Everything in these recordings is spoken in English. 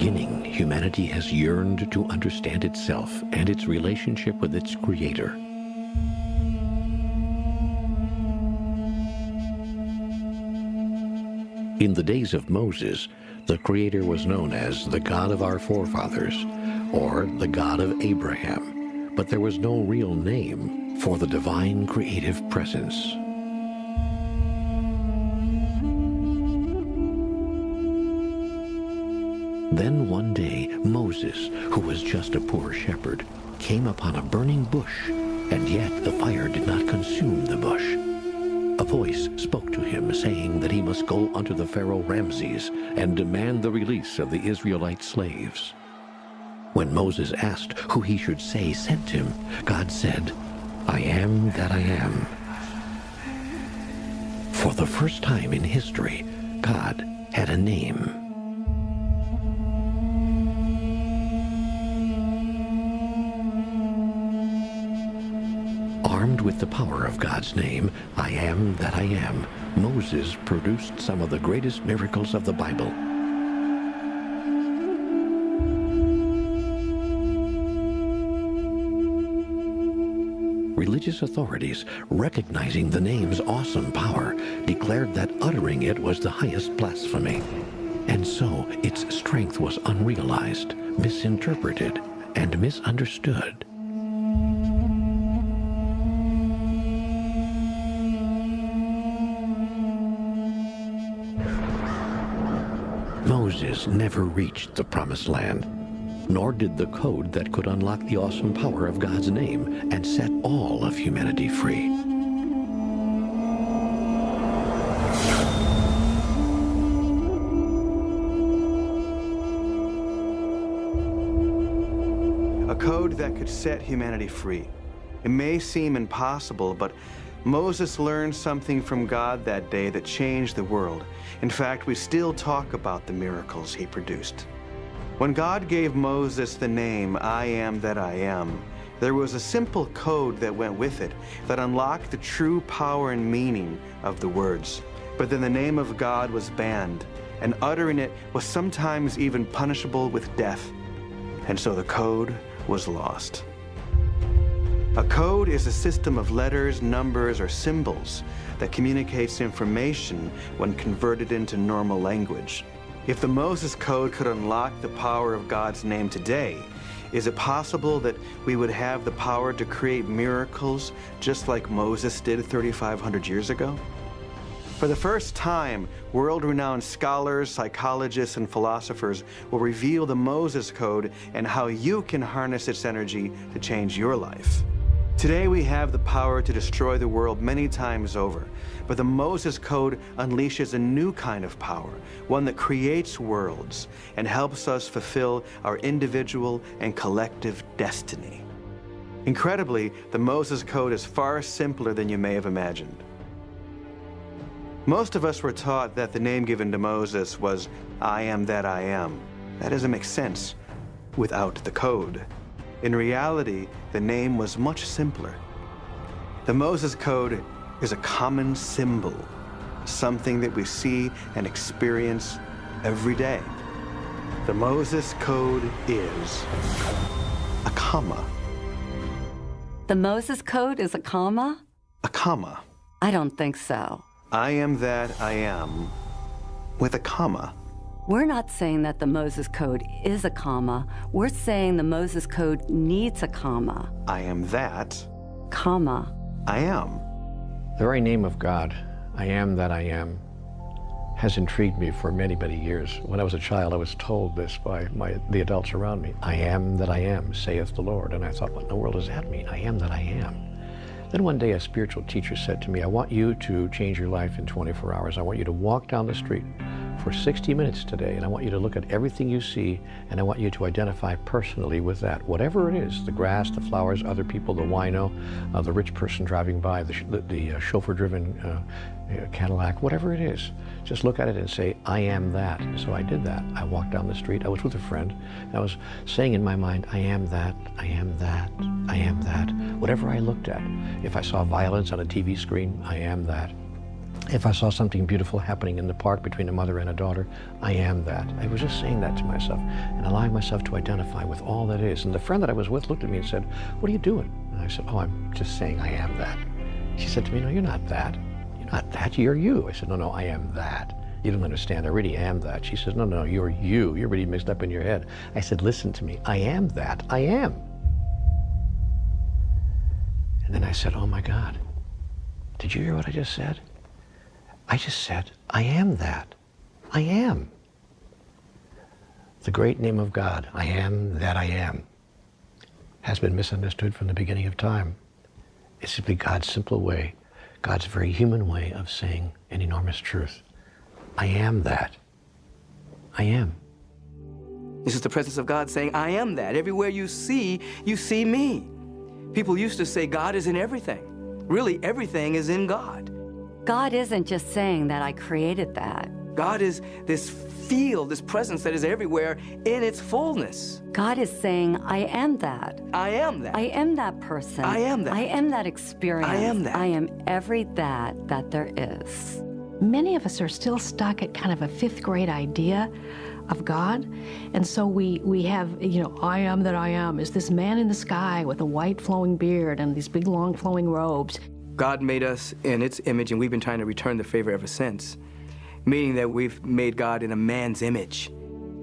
beginning, humanity has yearned to understand itself and its relationship with its Creator. In the days of Moses, the Creator was known as the God of our forefathers, or the God of Abraham, but there was no real name for the divine creative presence. Then one day, Moses, who was just a poor shepherd, came upon a burning bush, and yet the fire did not consume the bush. A voice spoke to him, saying that he must go unto the Pharaoh Ramses and demand the release of the Israelite slaves. When Moses asked who he should say sent him, God said, I am that I am. For the first time in history, God had a name. Armed with the power of God's name, I am that I am, Moses produced some of the greatest miracles of the Bible. Religious authorities, recognizing the name's awesome power, declared that uttering it was the highest blasphemy. And so its strength was unrealized, misinterpreted, and misunderstood. Moses never reached the Promised Land, nor did the code that could unlock the awesome power of God's name and set all of humanity free. A code that could set humanity free. It may seem impossible, but Moses learned something from God that day that changed the world. In fact, we still talk about the miracles he produced. When God gave Moses the name, I am that I am, there was a simple code that went with it that unlocked the true power and meaning of the words. But then the name of God was banned, and uttering it was sometimes even punishable with death. And so the code was lost. A code is a system of letters, numbers, or symbols that communicates information when converted into normal language. If the Moses Code could unlock the power of God's name today, is it possible that we would have the power to create miracles just like Moses did 3,500 years ago? For the first time, world-renowned scholars, psychologists, and philosophers will reveal the Moses Code and how you can harness its energy to change your life. Today we have the power to destroy the world many times over, but the Moses Code unleashes a new kind of power, one that creates worlds and helps us fulfill our individual and collective destiny. Incredibly, the Moses Code is far simpler than you may have imagined. Most of us were taught that the name given to Moses was, I am that I am. That doesn't make sense without the code. In reality, the name was much simpler. The Moses Code is a common symbol, something that we see and experience every day. The Moses Code is a comma. The Moses Code is a comma? A comma. I don't think so. I am that I am with a comma. We're not saying that the Moses Code is a comma. We're saying the Moses Code needs a comma. I am that, comma, I am. The very name of God, I am that I am, has intrigued me for many, many years. When I was a child, I was told this by the adults around me. I am that I am, saith the Lord. And I thought, what in the world does that mean? I am that I am. Then one day a spiritual teacher said to me, I want you to change your life in 24 hours. I want you to walk down the street for 60 minutes today, and I want you to look at everything you see, and I want you to identify personally with that. Whatever it is, the grass, the flowers, other people, the wino, the rich person driving by, the chauffeur-driven Cadillac, whatever it is, just look at it and say, I am that. So I did that. I walked down the street. I was with a friend. And I was saying in my mind, I am that, I am that, I am that. Whatever I looked at, if I saw violence on a TV screen, I am that. If I saw something beautiful happening in the park between a mother and a daughter, I am that. I was just saying that to myself and allowing myself to identify with all that is. And the friend that I was with looked at me and said, "What are you doing?" And I said, "Oh, I'm just saying I am that." She said to me, "No, you're not that. You're not that. You're you." I said, "No, I am that. You don't understand. I really am that." She said, No, you're you. You're really mixed up in your head." I said, "Listen to me. I am that. I am." And then I said, "Oh my God, did you hear what I just said? I just said, I am that. I am." The great name of God, I am that I am, has been misunderstood from the beginning of time. It's simply God's simple way, God's very human way of saying an enormous truth. I am that. I am. This is the presence of God saying, I am that. Everywhere you see me. People used to say God is in everything. Really, everything is in God. God isn't just saying that I created that. God is this field, this presence that is everywhere in its fullness. God is saying, I am that. I am that. I am that person. I am that. I am that experience. I am that. I am every that there is. Many of us are still stuck at kind of a fifth grade idea of God. And so we have, I am that I am is this man in the sky with a white flowing beard and these big long flowing robes. God made us in its image, and we've been trying to return the favor ever since, meaning that we've made God in a man's image.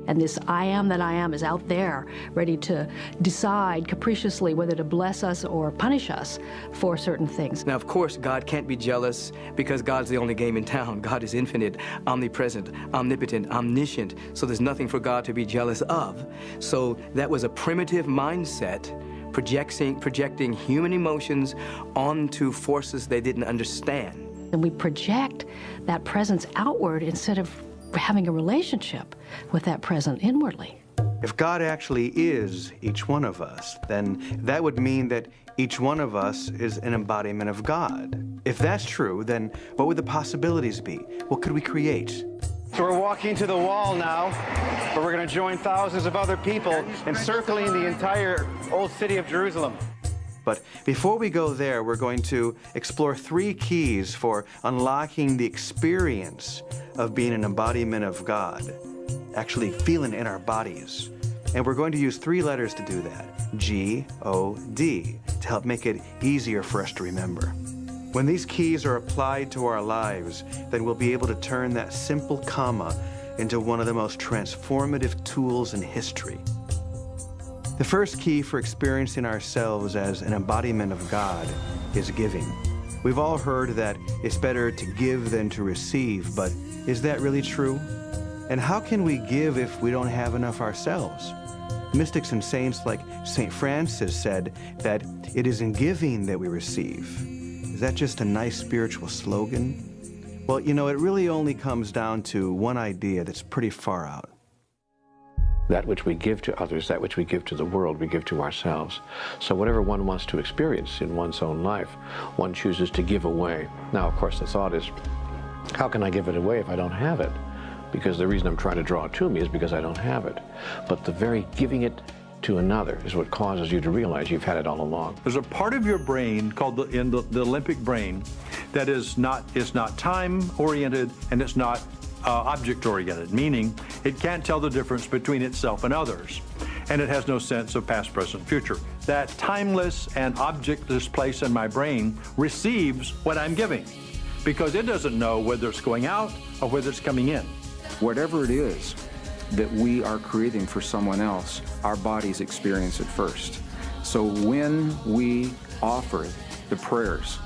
And this I am that I am is out there, ready to decide capriciously whether to bless us or punish us for certain things. Now, of course, God can't be jealous because God's the only game in town. God is infinite, omnipresent, omnipotent, omniscient, so there's nothing for God to be jealous of. So that was a primitive mindset, projecting human emotions onto forces they didn't understand. And we project that presence outward instead of having a relationship with that presence inwardly. If God actually is each one of us, then that would mean that each one of us is an embodiment of God. If that's true, then what would the possibilities be? What could we create? So we're walking to the wall now, where we're going to join thousands of other people encircling the entire old city of Jerusalem. But before we go there, we're going to explore 3 keys for unlocking the experience of being an embodiment of God, actually feeling in our bodies. And we're going to use 3 letters to do that, G-O-D, to help make it easier for us to remember. When these keys are applied to our lives, then we'll be able to turn that simple comma into one of the most transformative tools in history. The first key for experiencing ourselves as an embodiment of God is giving. We've all heard that it's better to give than to receive, but is that really true? And how can we give if we don't have enough ourselves? Mystics and saints like St. Francis said that it is in giving that we receive. Is that just a nice spiritual slogan? Well, it really only comes down to one idea that's pretty far out. That which we give to others, that which we give to the world, we give to ourselves. So whatever one wants to experience in one's own life, one chooses to give away. Now, of course, the thought is, how can I give it away if I don't have it? Because the reason I'm trying to draw it to me is because I don't have it. But the very giving it to another is what causes you to realize you've had it all along. There's a part of your brain called the limbic brain that is not time-oriented and it's not object-oriented, meaning it can't tell the difference between itself and others, and it has no sense of past, present, future. That timeless and objectless place in my brain receives what I'm giving because it doesn't know whether it's going out or whether it's coming in. Whatever it is that we are creating for someone else, our bodies experience it first. So when we offer the prayers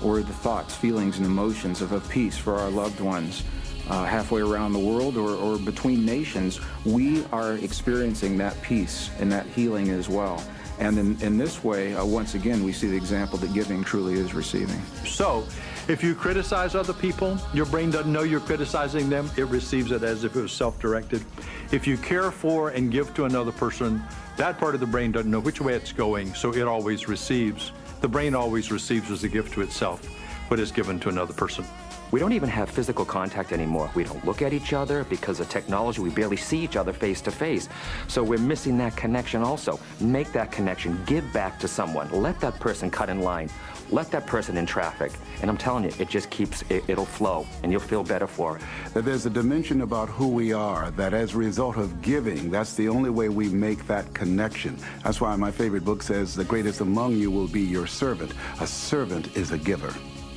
or the thoughts, feelings, and emotions of peace for our loved ones, halfway around the world or between nations, we are experiencing that peace and that healing as well. And in this way, once again, we see the example that giving truly is receiving. So, if you criticize other people, your brain doesn't know you're criticizing them. It receives it as if it was self-directed. If you care for and give to another person, that part of the brain doesn't know which way it's going, so it always receives. The brain always receives as a gift to itself what is given to another person. We don't even have physical contact anymore. We don't look at each other because of technology. We barely see each other face to face. So we're missing that connection also. Make that connection. Give back to someone. Let that person cut in line. Let that person in traffic. And I'm telling you, it just keeps, it'll flow, and you'll feel better for it. That there's a dimension about who we are, that as a result of giving, that's the only way we make that connection. That's why my favorite book says, the greatest among you will be your servant. A servant is a giver.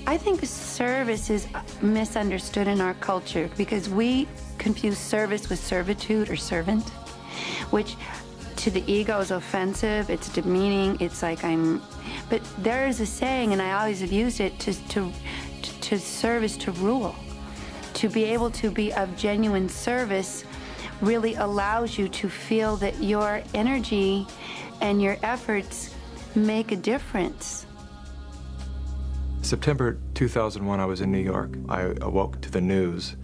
I think service is misunderstood in our culture because we confuse service with servitude or servant, which to the ego is offensive, it's demeaning, it's like but there is a saying, and I always have used it, to service to rule. To be able to be of genuine service really allows you to feel that your energy and your efforts make a difference. September 2001, I was in New York. I awoke to the news,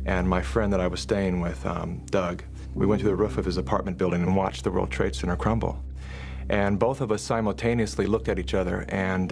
and my friend that I was staying with, Doug, we went to the roof of his apartment building and watched the World Trade Center crumble. And both of us simultaneously looked at each other and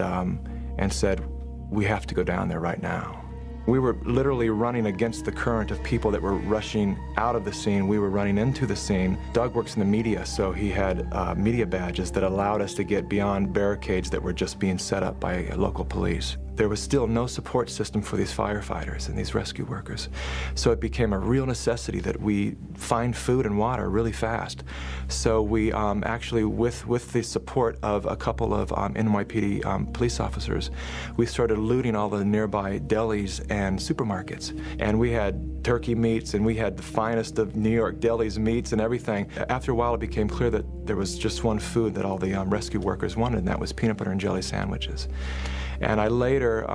said, we have to go down there right now. We were literally running against the current of people that were rushing out of the scene. We were running into the scene. Doug works in the media, so he had media badges that allowed us to get beyond barricades that were just being set up by local police. There was still no support system for these firefighters and these rescue workers. So it became a real necessity that we find food and water really fast. So we actually, with the support of a couple of NYPD police officers, we started looting all the nearby delis and supermarkets. And we had turkey meats, and we had the finest of New York delis meats and everything. After a while, it became clear that there was just one food that all the rescue workers wanted, and that was peanut butter and jelly sandwiches. And I later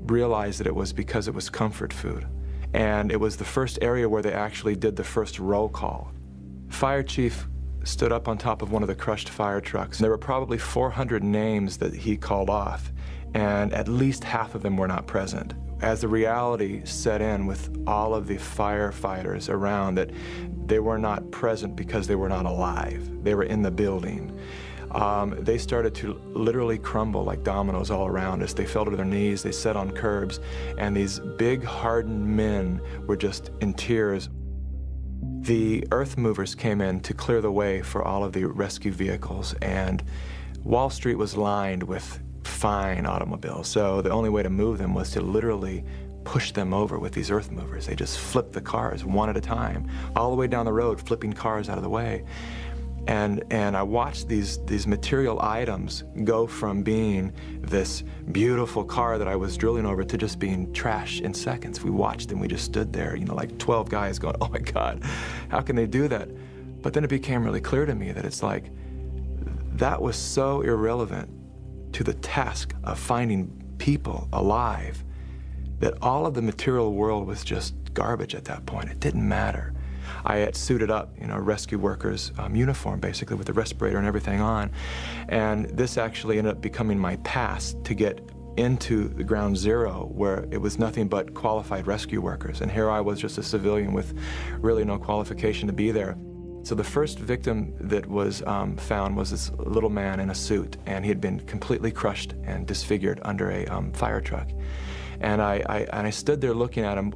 realized that it was because it was comfort food. And it was the first area where they actually did the first roll call. Fire chief stood up on top of one of the crushed fire trucks. There were probably 400 names that he called off, and at least half of them were not present. As the reality set in with all of the firefighters around, that they were not present because they were not alive. They were in the building. They started to literally crumble like dominoes all around us. They fell to their knees, they sat on curbs, and these big hardened men were just in tears. The earth movers came in to clear the way for all of the rescue vehicles, and Wall Street was lined with fine automobiles, so the only way to move them was to literally push them over with these earth movers. They just flipped the cars one at a time, all the way down the road, flipping cars out of the way. And I watched these material items go from being this beautiful car that I was drilling over to just being trash in seconds. We watched and we just stood there, you know, like 12 guys going, oh my God, how can they do that? But then it became really clear to me that it's like, that was so irrelevant to the task of finding people alive that all of the material world was just garbage at that point. It didn't matter. I had suited up, you know, rescue workers' uniform, basically, with the respirator and everything on. And this actually ended up becoming my pass to get into the ground zero, where it was nothing but qualified rescue workers. And here I was, just a civilian with really no qualification to be there. So the first victim that was found was this little man in a suit, and he had been completely crushed and disfigured under a fire truck. And I stood there looking at him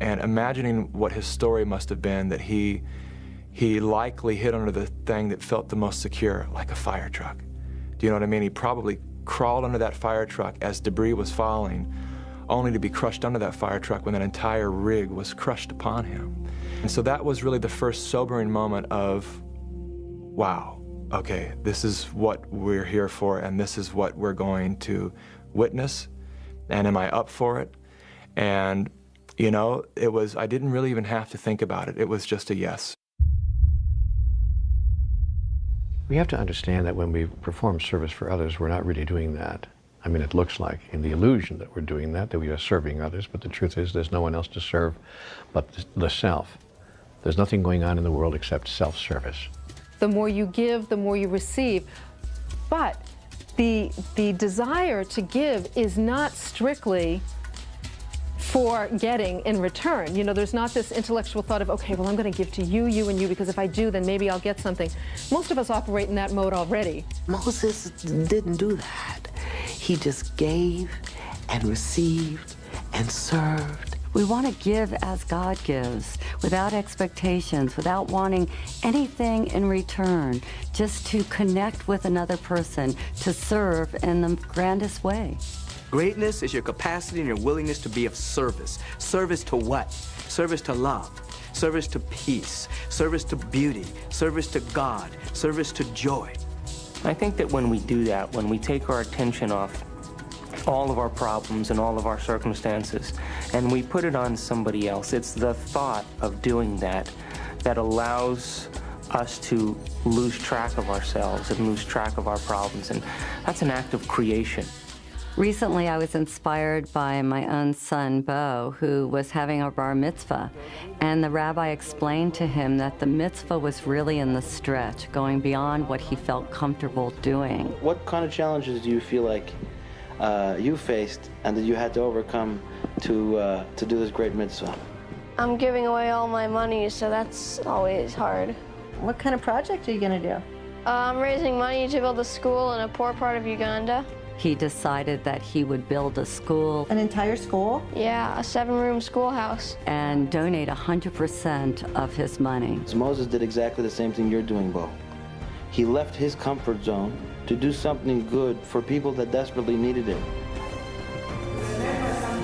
and imagining what his story must have been, that he likely hid under the thing that felt the most secure, like a fire truck. Do you know what I mean? He probably crawled under that fire truck as debris was falling, only to be crushed under that fire truck when that entire rig was crushed upon him. And so that was really the first sobering moment of, wow, okay, this is what we're here for, and this is what we're going to witness, and am I up for it? And you know, I didn't really even have to think about it. It was just a yes. We have to understand that when we perform service for others, we're not really doing that. I mean, it looks like in the illusion that we're doing that we are serving others, but the truth is there's no one else to serve but the self. There's nothing going on in the world except self-service. The more you give, the more you receive. But the desire to give is not strictly for getting in return. You know, there's not this intellectual thought of, okay, well, I'm going to give to you, you, and you, because if I do, then maybe I'll get something. Most of us operate in that mode already. Moses didn't do that. He just gave and received and served. We want to give as God gives, without expectations, without wanting anything in return, just to connect with another person, to serve in the grandest way. Greatness is your capacity and your willingness to be of service. Service to what? Service to love, service to peace, service to beauty, service to God, service to joy. I think that when we do that, when we take our attention off all of our problems and all of our circumstances, and we put it on somebody else, it's the thought of doing that that allows us to lose track of ourselves and lose track of our problems, and that's an act of creation. Recently, I was inspired by my own son, Bo, who was having a bar mitzvah, and the rabbi explained to him that the mitzvah was really in the stretch, going beyond what he felt comfortable doing. What kind of challenges do you feel like you faced and that you had to overcome to do this great mitzvah? I'm giving away all my money, so that's always hard. What kind of project are you going to do? I'm raising money to build a school in a poor part of Uganda. He decided that he would build a school. An entire school? Yeah, a 7-room schoolhouse. And donate 100% of his money. Moses did exactly the same thing you're doing, Bo. He left his comfort zone to do something good for people that desperately needed it.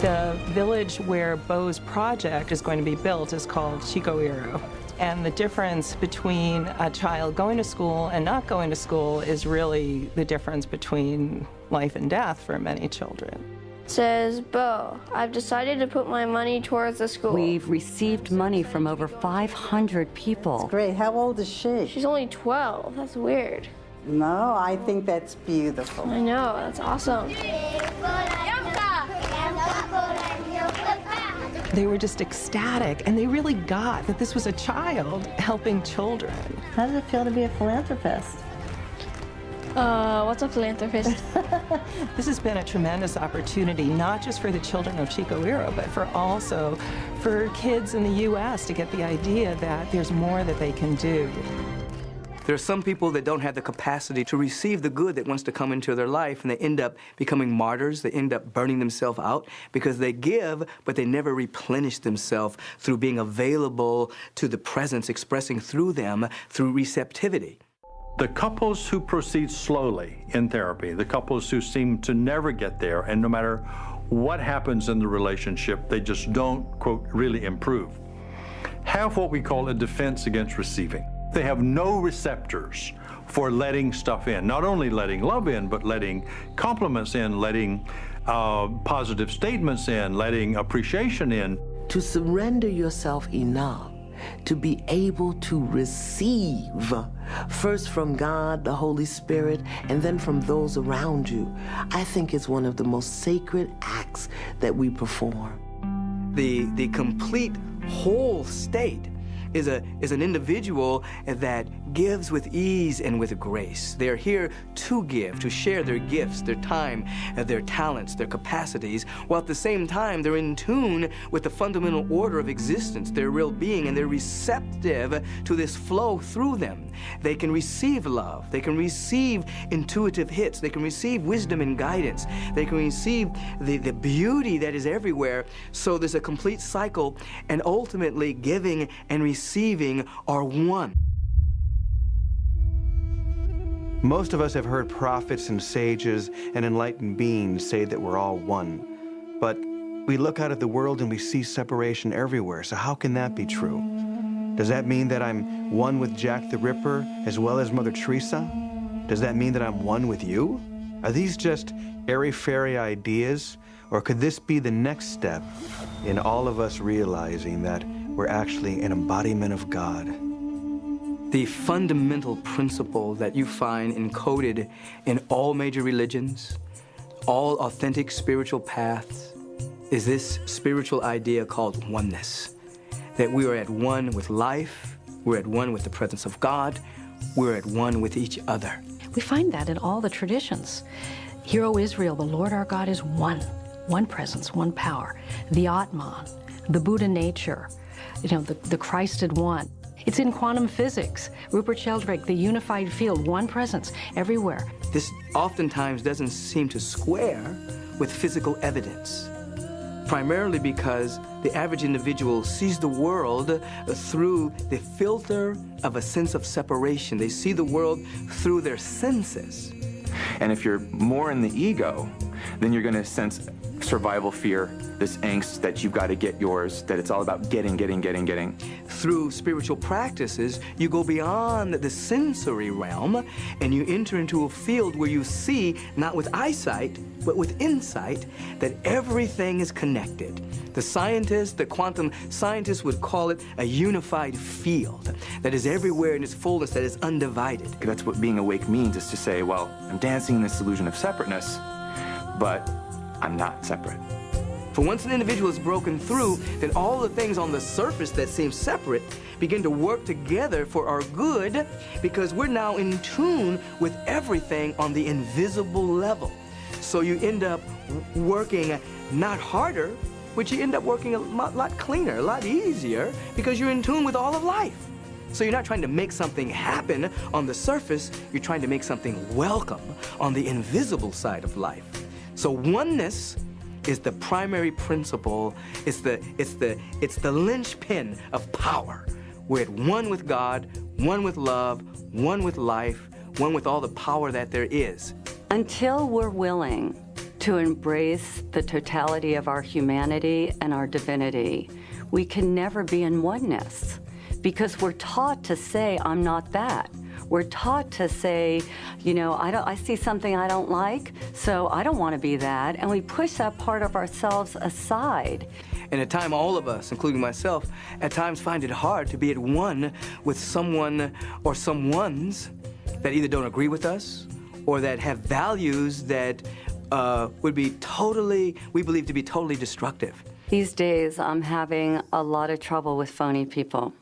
The village where Bo's project is going to be built is called Chikoiro. And the difference between a child going to school and not going to school is really the difference between life and death for many children. It says, Bo, I've decided to put my money towards the school. We've received money from over 500 people. That's great. How old is she? She's only 12. That's weird. No, I think that's beautiful. I know. That's awesome. They were just ecstatic, and they really got that this was a child helping children. How does it feel to be a philanthropist? What's a philanthropist? This has been a tremendous opportunity, not just for the children of Chikoiro, but also for kids in the U.S. to get the idea that there's more that they can do. There are some people that don't have the capacity to receive the good that wants to come into their life, and they end up becoming martyrs. They end up burning themselves out because they give, but they never replenish themselves through being available to the presence expressing through them through receptivity. The couples who proceed slowly in therapy, the couples who seem to never get there, and no matter what happens in the relationship, they just don't, quote, really improve, have what we call a defense against receiving. They have no receptors for letting stuff in, not only letting love in, but letting compliments in, letting positive statements in, letting appreciation in. To surrender yourself enough to be able to receive, first from God, the Holy Spirit, and then from those around you, I think is one of the most sacred acts that we perform. The complete whole state is an individual that gives with ease and with grace. They're here to give, to share their gifts, their time, their talents, their capacities, while at the same time they're in tune with the fundamental order of existence, their real being, and they're receptive to this flow through them. They can receive love, they can receive intuitive hits, they can receive wisdom and guidance, they can receive the beauty that is everywhere. So there's a complete cycle, and ultimately giving and receiving are one. Most of us have heard prophets and sages and enlightened beings say that we're all one. But we look out at the world and we see separation everywhere, so how can that be true? Does that mean that I'm one with Jack the Ripper as well as Mother Teresa? Does that mean that I'm one with you? Are these just airy-fairy ideas, or could this be the next step in all of us realizing that we're actually an embodiment of God? The fundamental principle that you find encoded in all major religions, all authentic spiritual paths, is this spiritual idea called oneness. That we are at one with life, we're at one with the presence of God, we're at one with each other. We find that in all the traditions. Hear, O Israel, the Lord our God is one. One presence, one power. The Atman, the Buddha nature, the Christed one. It's in quantum physics. Rupert Sheldrake, the unified field, one presence everywhere. This oftentimes doesn't seem to square with physical evidence. primarily because the average individual sees the world through the filter of a sense of separation. They see the world through their senses. And if you're more in the ego, then you're going to sense survival fear, this angst that you've got to get yours, that it's all about getting. Through spiritual practices, you go beyond the sensory realm and you enter into a field where you see, not with eyesight, but with insight, that everything is connected. The scientists, the quantum scientists would call it a unified field that is everywhere in its fullness, that is undivided. That's what being awake means, is to say, well, I'm dancing in this illusion of separateness, but I'm not separate. For once an individual is broken through, then all the things on the surface that seem separate begin to work together for our good, because we're now in tune with everything on the invisible level. So you end up working not harder, but you end up working a lot cleaner, a lot easier, because you're in tune with all of life. So you're not trying to make something happen on the surface, you're trying to make something welcome on the invisible side of life. So oneness is the primary principle, it's the linchpin of power. We're at one with God, one with love, one with life, one with all the power that there is. Until we're willing to embrace the totality of our humanity and our divinity, we can never be in oneness, because we're taught to say, I'm not that. We're taught to say, you know, I see something I don't like, so I don't want to be that, and we push that part of ourselves aside. And at times, all of us, including myself, at times find it hard to be at one with someone or someones that either don't agree with us or that have values that would be we believe to be totally destructive. These days, I'm having a lot of trouble with phony people.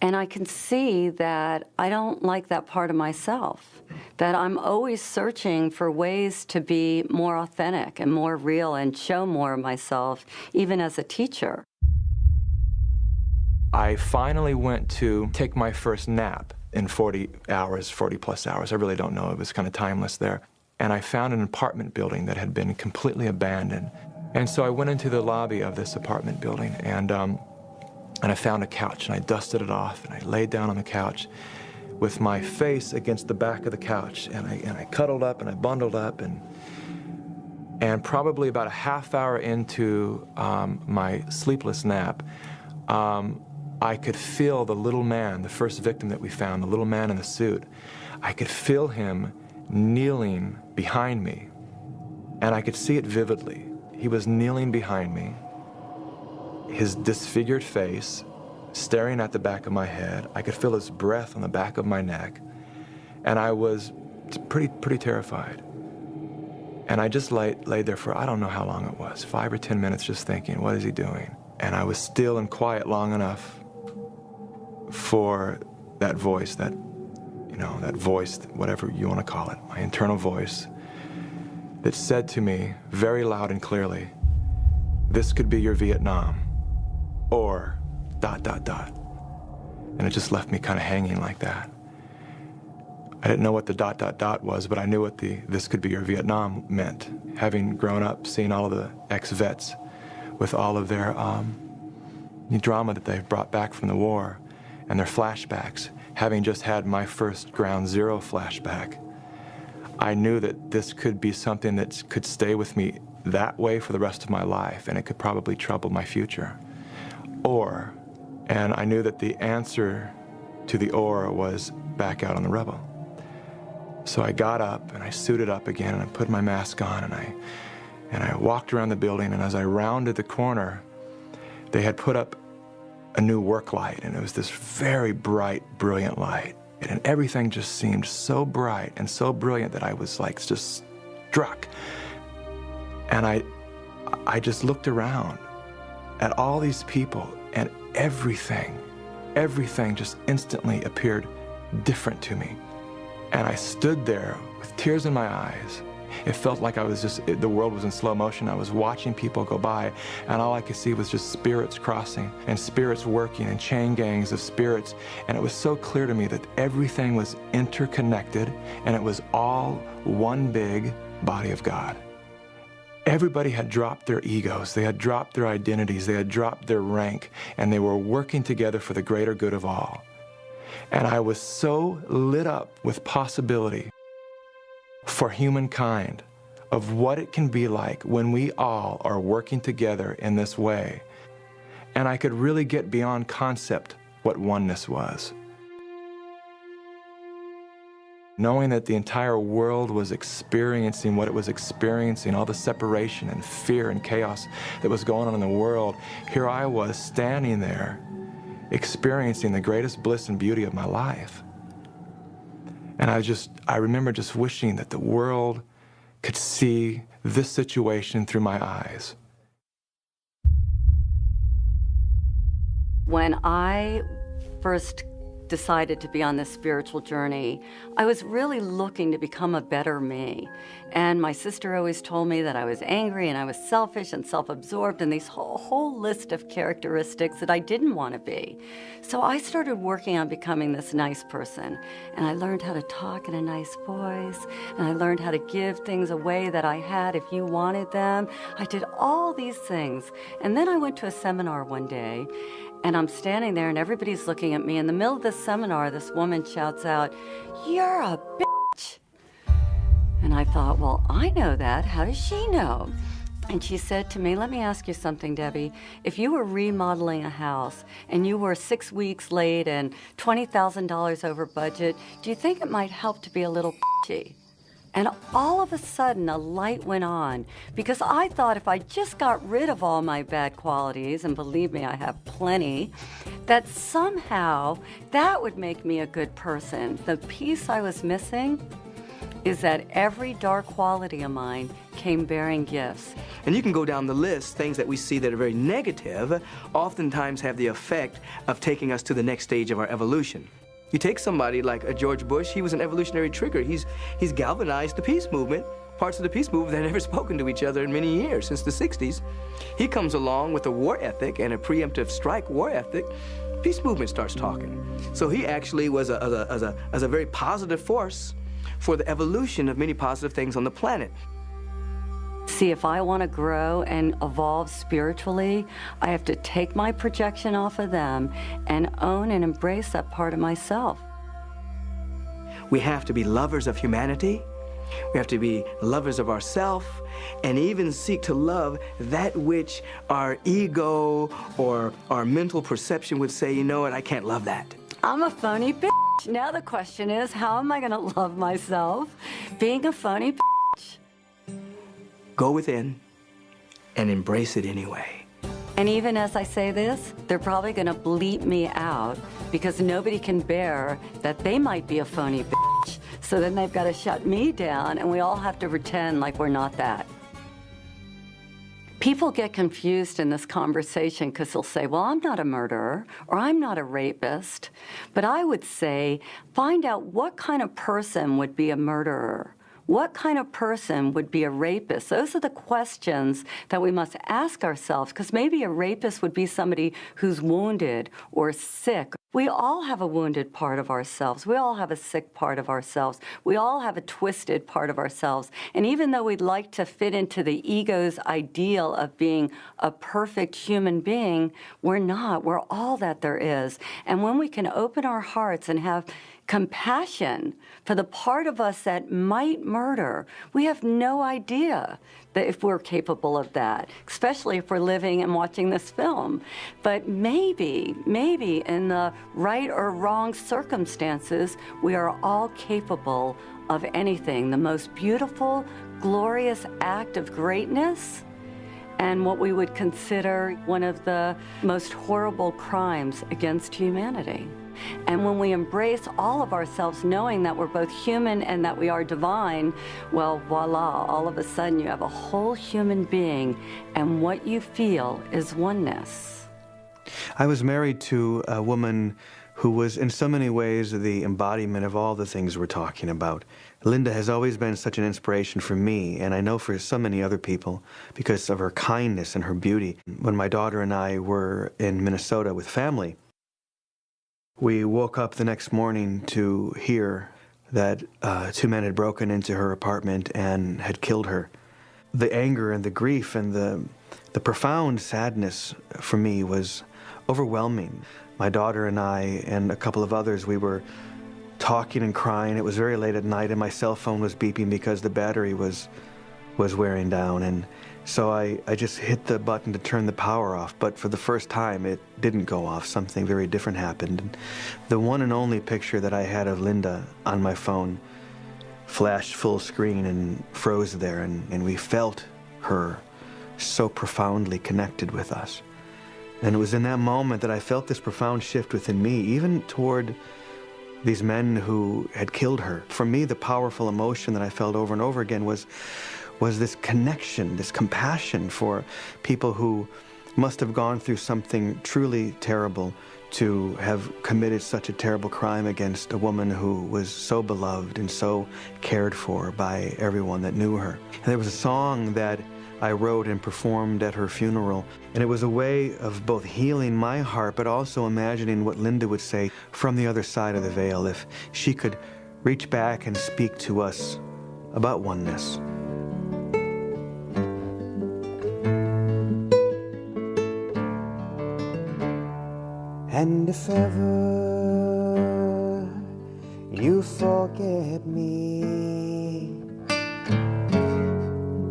And I can see that I don't like that part of myself, that I'm always searching for ways to be more authentic and more real and show more of myself, even as a teacher. I finally went to take my first nap in 40 plus hours. I really don't know. It was kind of timeless there. And I found an apartment building that had been completely abandoned. And so I went into the lobby of this apartment building, and I found a couch, and I dusted it off, and I laid down on the couch with my face against the back of the couch, and I cuddled up, and I bundled up, and probably about a half hour into my sleepless nap, I could feel the little man, the first victim that we found, the little man in the suit. I could feel him kneeling behind me, and I could see it vividly. He was kneeling behind me, his disfigured face staring at the back of my head. I could feel his breath on the back of my neck, and I was pretty terrified. And I just laid there for, I don't know how long it was, 5 or 10 minutes, just thinking, what is he doing? And I was still and quiet long enough for that voice, that voice, whatever you want to call it, my internal voice, that said to me very loud and clearly, this could be your Vietnam, or ... And it just left me kind of hanging like that. I didn't know what the ... was, but I knew what the this could be your Vietnam meant, having grown up seeing all of the ex-vets with all of their drama that they've brought back from the war and their flashbacks. Having just had my first Ground Zero flashback, I knew that this could be something that could stay with me that way for the rest of my life, and it could probably trouble my future. And I knew that the answer to the or was back out on the rebel. So I got up and I suited up again and I put my mask on and I walked around the building, and as I rounded the corner, they had put up a new work light, and it was this very bright, brilliant light. And everything just seemed so bright and so brilliant that I was like just struck. And I just looked around at all these people, and everything just instantly appeared different to me. And I stood there with tears in my eyes. It felt like the world was in slow motion. I was watching people go by, and all I could see was just spirits crossing and spirits working and chain gangs of spirits. And it was so clear to me that everything was interconnected, and it was all one big body of God. Everybody had dropped their egos, they had dropped their identities, they had dropped their rank, and they were working together for the greater good of all. And I was so lit up with possibility for humankind of what it can be like when we all are working together in this way. And I could really get beyond concept what oneness was. Knowing that the entire world was experiencing what it was experiencing, all the separation and fear and chaos that was going on in the world, here I was standing there experiencing the greatest bliss and beauty of my life. And I remember just wishing that the world could see this situation through my eyes. When I first decided to be on this spiritual journey, I was really looking to become a better me. And my sister always told me that I was angry and I was selfish and self-absorbed and these whole list of characteristics that I didn't want to be. So I started working on becoming this nice person. And I learned how to talk in a nice voice, and I learned how to give things away that I had if you wanted them. I did all these things. And then I went to a seminar one day, and I'm standing there and everybody's looking at me. In the middle of this seminar, this woman shouts out, "You're a bitch." And I thought, well, I know that. How does she know? And she said to me, "Let me ask you something, Debbie. If you were remodeling a house and you were 6 weeks late and $20,000 over budget, do you think it might help to be a little bitchy?" And all of a sudden, a light went on, because I thought if I just got rid of all my bad qualities, and believe me, I have plenty, that somehow that would make me a good person. The piece I was missing is that every dark quality of mine came bearing gifts. And you can go down the list. Things that we see that are very negative oftentimes have the effect of taking us to the next stage of our evolution. You take somebody like a George Bush, he was an evolutionary trigger. He's galvanized the peace movement, parts of the peace movement that had never spoken to each other in many years, since the 60s. He comes along with a war ethic and a preemptive strike war ethic. Peace movement starts talking. So he actually was a very positive force for the evolution of many positive things on the planet. See, if I want to grow and evolve spiritually, I have to take my projection off of them and own and embrace that part of myself. We have to be lovers of humanity. We have to be lovers of ourselves, and even seek to love that which our ego or our mental perception would say, you know what, I can't love that. I'm a phony bitch. Now the question is, how am I going to love myself being a phony bitch? Go within and embrace it anyway. And even as I say this, they're probably going to bleep me out, because nobody can bear that they might be a phony bitch. So then they've got to shut me down, and we all have to pretend like we're not that. People get confused in this conversation because they'll say, well, I'm not a murderer, or I'm not a rapist. But I would say, find out what kind of person would be a murderer. What kind of person would be a rapist? Those are the questions that we must ask ourselves, because maybe a rapist would be somebody who's wounded or sick. We all have a wounded part of ourselves. We all have a sick part of ourselves. We all have a twisted part of ourselves. And even though we'd like to fit into the ego's ideal of being a perfect human being, we're not. We're all that there is. And when we can open our hearts and have compassion for the part of us that might murder, we have no idea that if we're capable of that, especially if we're living and watching this film. But maybe in the right or wrong circumstances, we are all capable of anything. The most beautiful, glorious act of greatness, and what we would consider one of the most horrible crimes against humanity. And when we embrace all of ourselves, knowing that we're both human and that we are divine, well, voila, all of a sudden you have a whole human being, and what you feel is oneness. I was married to a woman who was in so many ways the embodiment of all the things we're talking about. Linda has always been such an inspiration for me, and I know for so many other people, because of her kindness and her beauty. When my daughter and I were in Minnesota with family, we woke up the next morning to hear that 2 men had broken into her apartment and had killed her. the anger and the grief and the profound sadness for me was overwhelming. My daughter and I and a couple of others, we were talking and crying. It was very late at night and my cell phone was beeping because the battery was wearing down. And so I just hit the button to turn the power off, but for the first time it didn't go off. Something very different happened. And the one and only picture that I had of Linda on my phone flashed full screen and froze there, and we felt her so profoundly connected with us. And it was in that moment that I felt this profound shift within me, even toward these men who had killed her. For me, the powerful emotion that I felt over and over again was this connection, this compassion for people who must have gone through something truly terrible to have committed such a terrible crime against a woman who was so beloved and so cared for by everyone that knew her. And there was a song that I wrote and performed at her funeral, and it was a way of both healing my heart but also imagining what Linda would say from the other side of the veil if she could reach back and speak to us about oneness. And if ever you forget me,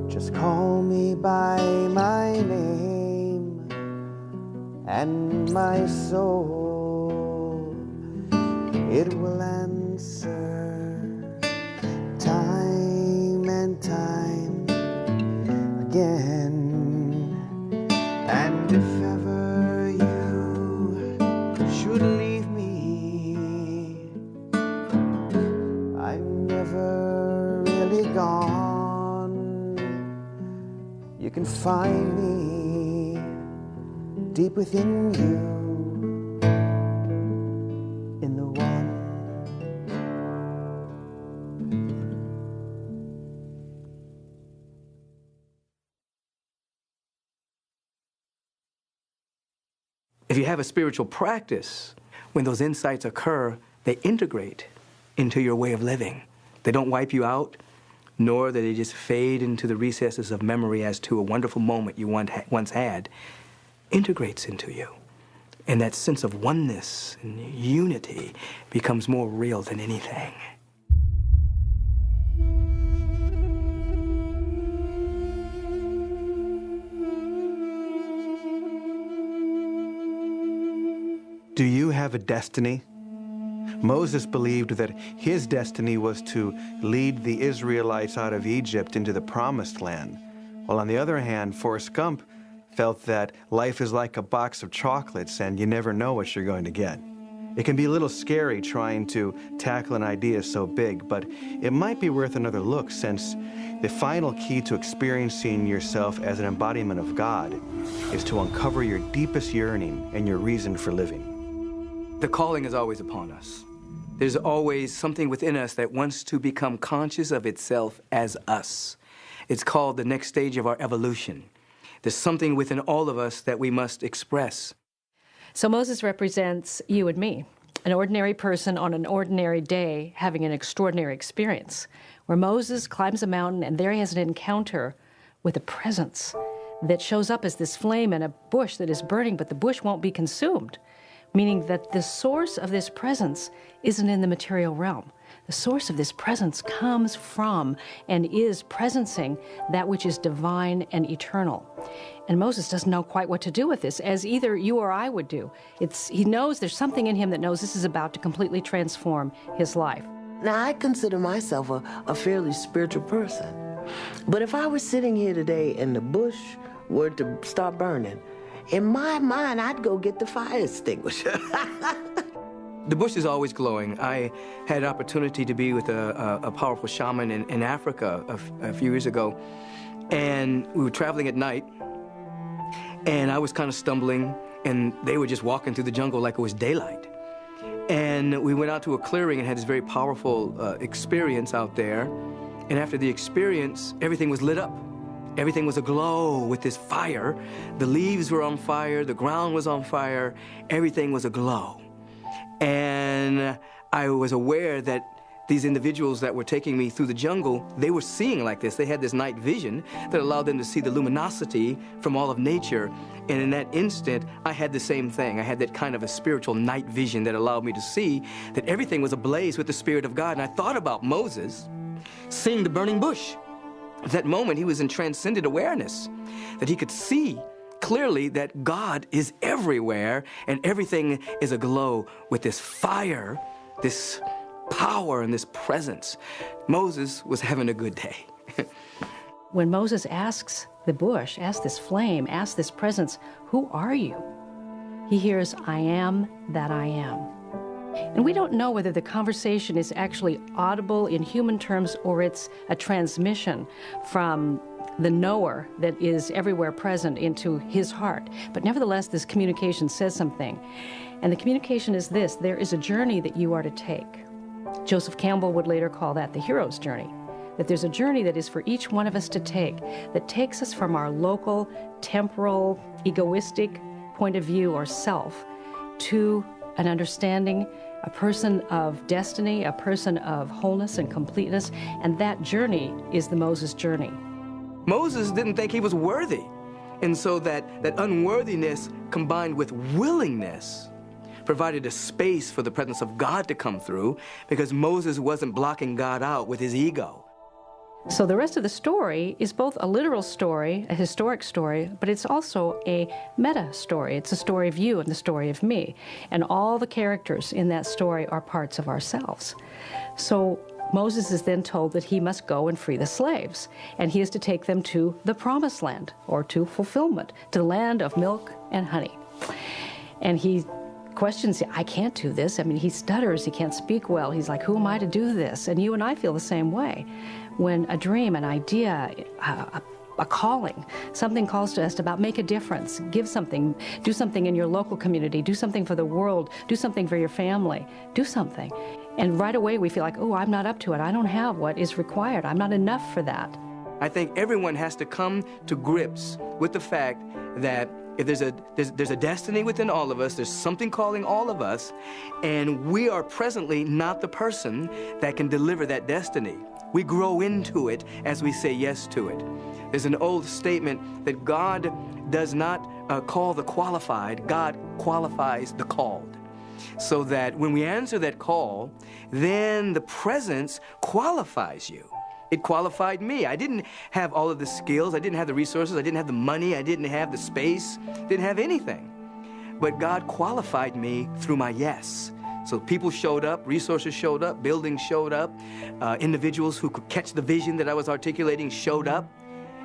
just call me by my name, and my soul, it will answer time and time again. And if ever you should leave me, I'm never really gone. You can find me deep within you, in the one. If you have a spiritual practice, when those insights occur, they integrate into your way of living. They don't wipe you out, nor do they just fade into the recesses of memory as to a wonderful moment you once had. Integrates into you. And that sense of oneness and unity becomes more real than anything. Do you have a destiny? Moses believed that his destiny was to lead the Israelites out of Egypt into the Promised Land, while on the other hand, Forrest Gump felt that life is like a box of chocolates and you never know what you're going to get. It can be a little scary trying to tackle an idea so big, but it might be worth another look, since the final key to experiencing yourself as an embodiment of God is to uncover your deepest yearning and your reason for living. The calling is always upon us. There's always something within us that wants to become conscious of itself as us. It's called the next stage of our evolution. There's something within all of us that we must express. So Moses represents you and me, an ordinary person on an ordinary day having an extraordinary experience, where Moses climbs a mountain and there he has an encounter with a presence that shows up as this flame in a bush that is burning, but the bush won't be consumed, meaning that the source of this presence isn't in the material realm. The source of this presence comes from and is presencing that which is divine and eternal. And Moses doesn't know quite what to do with this, as either you or I would do. He knows there's something in him that knows this is about to completely transform his life. Now, I consider myself a fairly spiritual person. But if I were sitting here today and the bush were to start burning, in my mind, I'd go get the fire extinguisher. The bush is always glowing. I had opportunity to be with a powerful shaman in Africa a few years ago, and we were traveling at night, and I was kind of stumbling, and they were just walking through the jungle like it was daylight. And we went out to a clearing and had this very powerful experience out there, and after the experience, everything was lit up. Everything was aglow with this fire. The leaves were on fire, the ground was on fire, everything was aglow. And I was aware that these individuals that were taking me through the jungle, they were seeing like this. They had this night vision that allowed them to see the luminosity from all of nature. And in that instant, I had the same thing. I had that kind of a spiritual night vision that allowed me to see that everything was ablaze with the Spirit of God. And I thought about Moses seeing the burning bush. At that moment, he was in transcendent awareness, that he could see clearly that God is everywhere and everything is aglow with this fire, this power, and this presence. Moses was having a good day. When Moses asks the bush, asks this flame, asks this presence, who are you? He hears, I am that I am. And we don't know whether the conversation is actually audible in human terms or it's a transmission from the knower that is everywhere present into his heart. But nevertheless, this communication says something. And the communication is this: there is a journey that you are to take. Joseph Campbell would later call that the hero's journey. That there's a journey that is for each one of us to take, that takes us from our local, temporal, egoistic point of view or self to an understanding, a person of destiny, a person of wholeness and completeness, and that journey is the Moses journey. Moses didn't think he was worthy. And so that unworthiness combined with willingness provided a space for the presence of God to come through, because Moses wasn't blocking God out with his ego. So the rest of the story is both a literal story, a historic story, but it's also a meta story. It's a story of you and the story of me. And all the characters in that story are parts of ourselves. So Moses is then told that he must go and free the slaves, and he is to take them to the promised land, or to fulfillment, to the land of milk and honey. And he questions, I can't do this. I mean, he stutters, he can't speak well. He's like, who am I to do this? And you and I feel the same way. When a dream, an idea, a calling, something calls to us about make a difference, give something, do something in your local community, do something for the world, do something for your family, do something. And right away we feel like, oh, I'm not up to it. I don't have what is required. I'm not enough for that. I think everyone has to come to grips with the fact that if there's a destiny within all of us, there's something calling all of us, and we are presently not the person that can deliver that destiny. We grow into it as we say yes to it. There's an old statement that God does not call the qualified, God qualifies the called. So that when we answer that call, then the presence qualifies you. It qualified me. I didn't have all of the skills, I didn't have the resources, I didn't have the money, I didn't have the space, didn't have anything. But God qualified me through my yes. So people showed up, resources showed up, buildings showed up, individuals who could catch the vision that I was articulating showed up,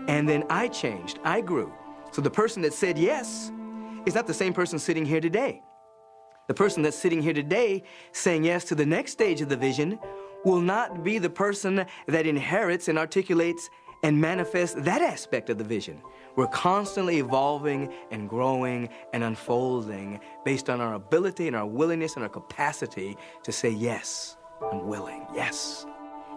and then I changed, I grew. So the person that said yes is not the same person sitting here today. The person that's sitting here today saying yes to the next stage of the vision will not be the person that inherits and articulates and manifests that aspect of the vision. We're constantly evolving and growing and unfolding based on our ability and our willingness and our capacity to say, yes, I'm willing, yes.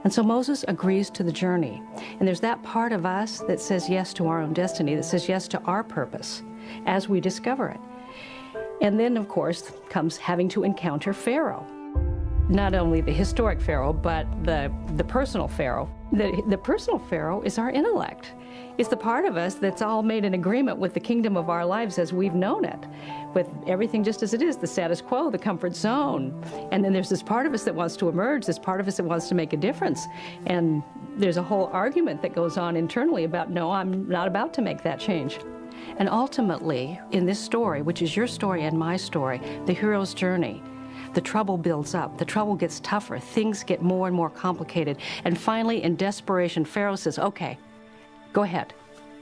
And so Moses agrees to the journey. And there's that part of us that says yes to our own destiny, that says yes to our purpose as we discover it. And then, of course, comes having to encounter Pharaoh. Not only the historic Pharaoh, but the personal Pharaoh. The personal Pharaoh is our intellect. It's the part of us that's all made an agreement with the kingdom of our lives as we've known it, with everything just as it is, the status quo, the comfort zone. And then there's this part of us that wants to emerge, this part of us that wants to make a difference. And there's a whole argument that goes on internally about, no, I'm not about to make that change. And ultimately, in this story, which is your story and my story, the hero's journey, the trouble builds up, the trouble gets tougher, things get more and more complicated, and finally, in desperation, Pharaoh says, okay, go ahead,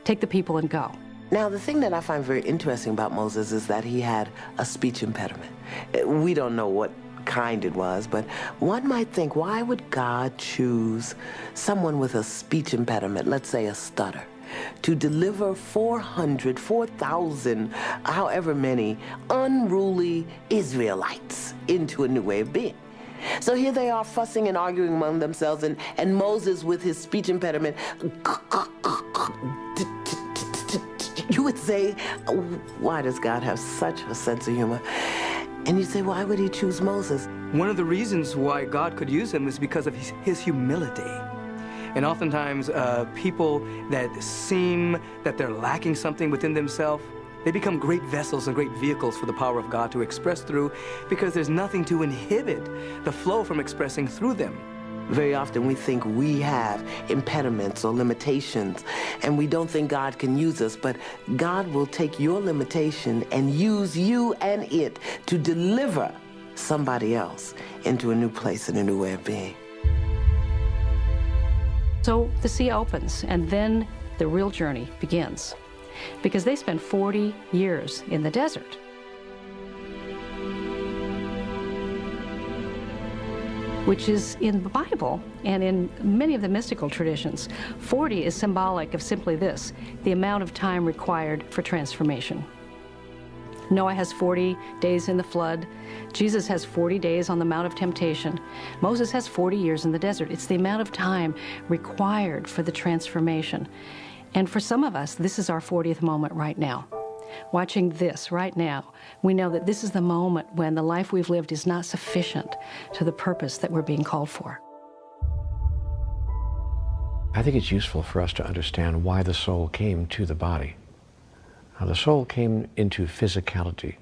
take the people and go. Now, the thing that I find very interesting about Moses is that he had a speech impediment. We don't know what kind it was, but one might think, why would God choose someone with a speech impediment, let's say a stutter, to deliver 4,000, however many, unruly Israelites into a new way of being? So here they are fussing and arguing among themselves, and Moses with his speech impediment, you would say, why does God have such a sense of humor? And you say, why would he choose Moses? One of the reasons why God could use him is because of his humility. And oftentimes, people that seem that they're lacking something within themselves, they become great vessels and great vehicles for the power of God to express through, because there's nothing to inhibit the flow from expressing through them. Very often we think we have impediments or limitations, and we don't think God can use us, but God will take your limitation and use you and it to deliver somebody else into a new place and a new way of being. So the sea opens, and then the real journey begins, because they spend 40 years in the desert. Which is in the Bible and in many of the mystical traditions. 40 is symbolic of simply this, the amount of time required for transformation. Noah has 40 days in the flood. Jesus has 40 days on the Mount of Temptation. Moses has 40 years in the desert. It's the amount of time required for the transformation. And for some of us, this is our 40th moment right now. Watching this right now, we know that this is the moment when the life we've lived is not sufficient to the purpose that we're being called for. I think it's useful for us to understand why the soul came to the body. Now, the soul came into physicality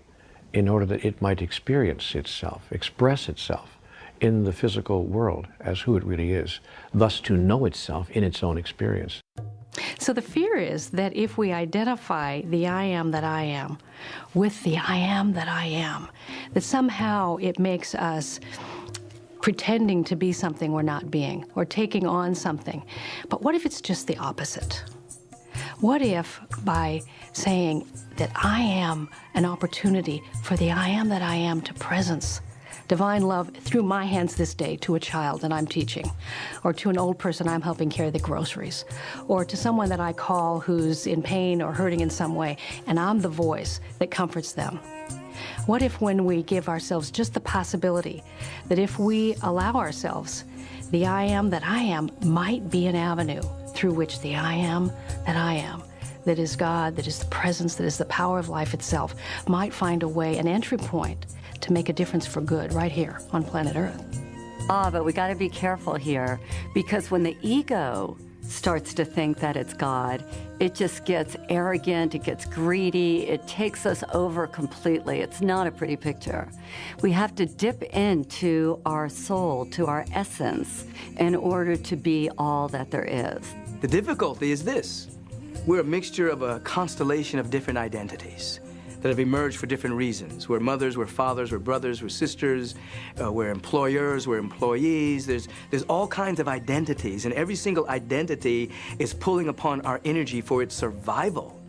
in order that it might experience itself, express itself in the physical world as who it really is, thus to know itself in its own experience. So the fear is that if we identify the I am that I am with the I am that I am, that somehow it makes us pretending to be something we're not being, or taking on something. But what if it's just the opposite? What if by saying that I am an opportunity for the I am that I am to presence divine love through my hands this day to a child that I'm teaching, or to an old person I'm helping carry the groceries, or to someone that I call who's in pain or hurting in some way, and I'm the voice that comforts them? What if when we give ourselves just the possibility that if we allow ourselves, the I am that I am might be an avenue through which the I am, that is God, that is the presence, that is the power of life itself, might find a way, an entry point to make a difference for good right here on planet Earth. But we got to be careful here, because when the ego starts to think that it's God, it just gets arrogant, it gets greedy, it takes us over completely. It's not a pretty picture. We have to dip into our soul, to our essence, in order to be all that there is. The difficulty is this. We're a mixture of a constellation of different identities that have emerged for different reasons. We're mothers, we're fathers, we're brothers, we're sisters, we're employers, we're employees. There's all kinds of identities, and every single identity is pulling upon our energy for its survival.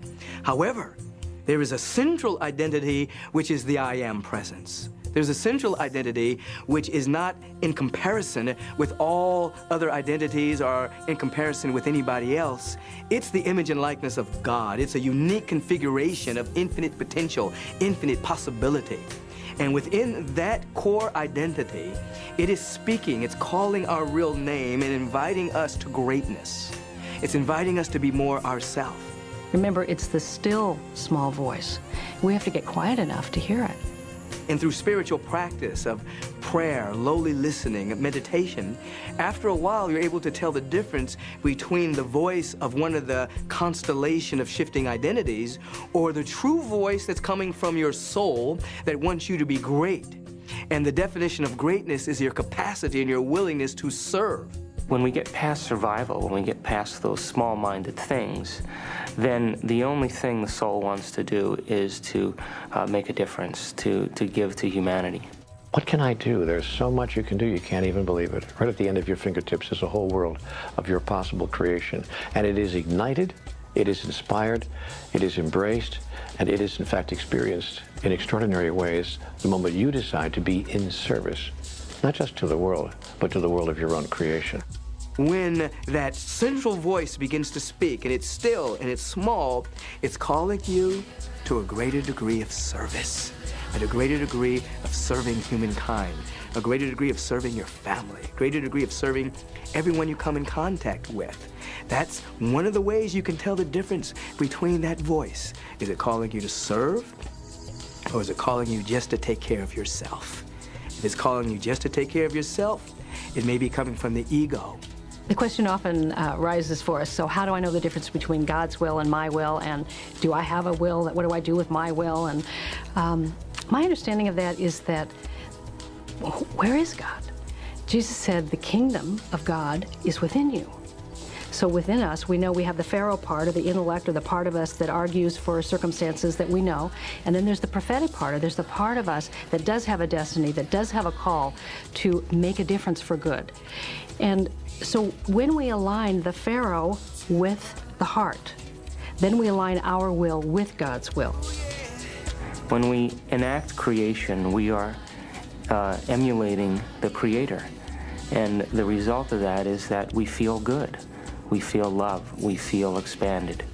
However, there is a central identity, which is the I am presence. There's a central identity which is not in comparison with all other identities or in comparison with anybody else. It's the image and likeness of God. It's a unique configuration of infinite potential, infinite possibility. And within that core identity, it is speaking, it's calling our real name and inviting us to greatness. It's inviting us to be more ourselves. Remember, it's the still small voice. We have to get quiet enough to hear it. And through spiritual practice of prayer, lowly listening, meditation, after a while you're able to tell the difference between the voice of one of the constellation of shifting identities or the true voice that's coming from your soul that wants you to be great. And the definition of greatness is your capacity and your willingness to serve. When we get past survival, when we get past those small-minded things, then the only thing the soul wants to do is to make a difference, to give to humanity. What can I do? There's so much you can do, you can't even believe it. Right at the end of your fingertips is a whole world of your possible creation. And it is ignited, it is inspired, it is embraced, and it is in fact experienced in extraordinary ways the moment you decide to be in service, not just to the world, but to the world of your own creation. When that central voice begins to speak, and it's still and it's small, it's calling you to a greater degree of service, and a greater degree of serving humankind, a greater degree of serving your family, a greater degree of serving everyone you come in contact with. That's one of the ways you can tell the difference between that voice. Is it calling you to serve? Or is it calling you just to take care of yourself? If it's calling you just to take care of yourself, it may be coming from the ego. The question often rises for us, so how do I know the difference between God's will and my will, and do I have a will? What do I do with my will? And my understanding of that is that, where is God? Jesus said the kingdom of God is within you. So within us, we know we have the Pharaoh part, or the intellect, or the part of us that argues for circumstances that we know. And then there's the prophetic part, or there's the part of us that does have a destiny, that does have a call to make a difference for good. And so when we align the Pharaoh with the heart, then we align our will with God's will. When we enact creation, we are emulating the Creator. And the result of that is that we feel good. We feel love. We feel expanded.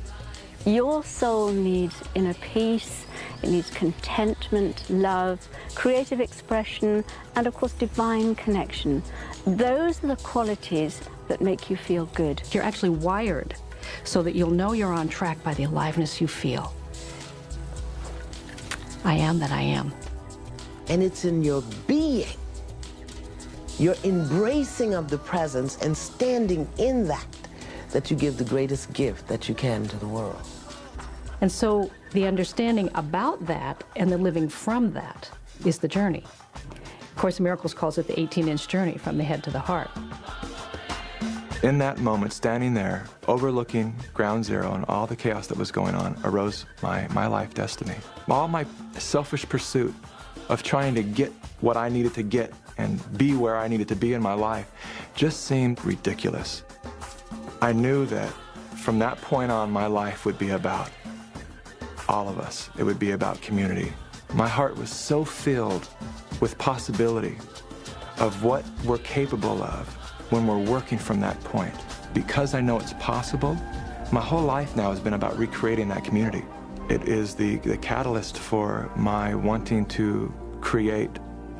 Your soul needs inner peace, it needs contentment, love, creative expression, and of course divine connection. Those are the qualities that make you feel good. You're actually wired so that you'll know you're on track by the aliveness you feel. I am that I am. And it's in your being, your embracing of the presence and standing in that, that you give the greatest gift that you can to the world. And so the understanding about that and the living from that is the journey. Course in Miracles calls it the 18-inch journey from the head to the heart. In that moment, standing there, overlooking ground zero and all the chaos that was going on, arose my life destiny. All my selfish pursuit of trying to get what I needed to get and be where I needed to be in my life just seemed ridiculous. I knew that from that point on, my life would be about all of us. It would be about community. My heart was so filled with possibility of what we're capable of when we're working from that point. Because I know it's possible, my whole life now has been about recreating that community. It is the catalyst for my wanting to create